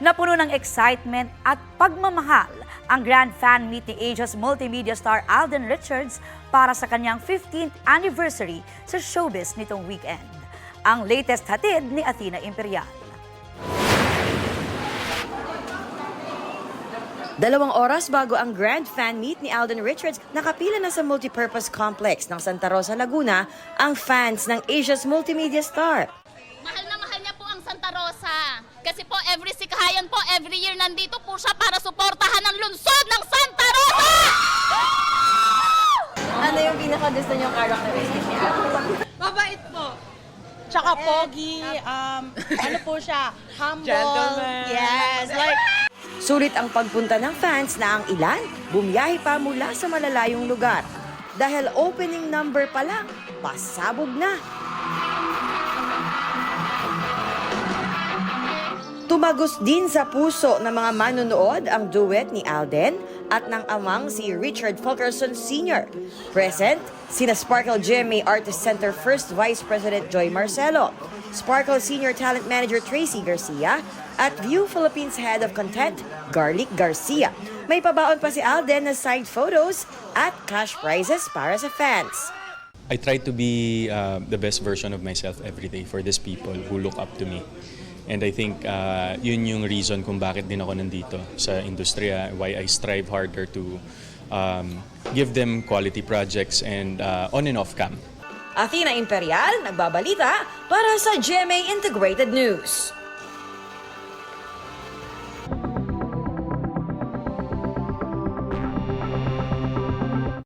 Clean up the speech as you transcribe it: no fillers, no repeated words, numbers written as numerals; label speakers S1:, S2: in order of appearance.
S1: Napuno ng excitement at pagmamahal ang grand fan meet ni Asia's multimedia star Alden Richards para sa kanyang 15th anniversary sa showbiz nitong weekend. Ang latest hatid ni Athena Imperial.
S2: 2 oras bago ang grand fan meet ni Alden Richards, nakapila na sa multipurpose complex ng Santa Rosa, Laguna ang fans ng Asia's multimedia star.
S3: Mahal na mahal niya po ang Santa Rosa. Kasi po every sikhayan po, every year nandito po siya para suportahan ang lungsod ng Santa Rosa!
S2: Ano yung pinaka-gusto niyong characteristic ni Alden?
S4: Mabait po. Tsaka pogi, ano po siya, humble.
S5: Gentleman.
S4: Yes, like,
S2: Sulit ang pagpunta ng fans na ang ilan bumiyahe pa mula sa malalayong lugar. Dahil opening number pa lang, pasabog na. Tumagos din sa puso ng mga manonood ang duet ni Alden at ng amang si Richard Fulkerson Sr. Present, sina Sparkle GMA Artist Center First Vice President Joy Marcelo, Sparkle Senior Talent Manager Tracy Garcia, at View Philippines Head of Content, Garlic Garcia. May pabaon pa si Alden na side photos at cash prizes para sa fans.
S6: I try to be the best version of myself every day for these people who look up to me. And I think yun yung reason kung bakit din ako nandito sa industriya, why I strive harder to give them quality projects and on and off cam.
S2: Athena Imperial, nagbabalita para sa GMA Integrated News.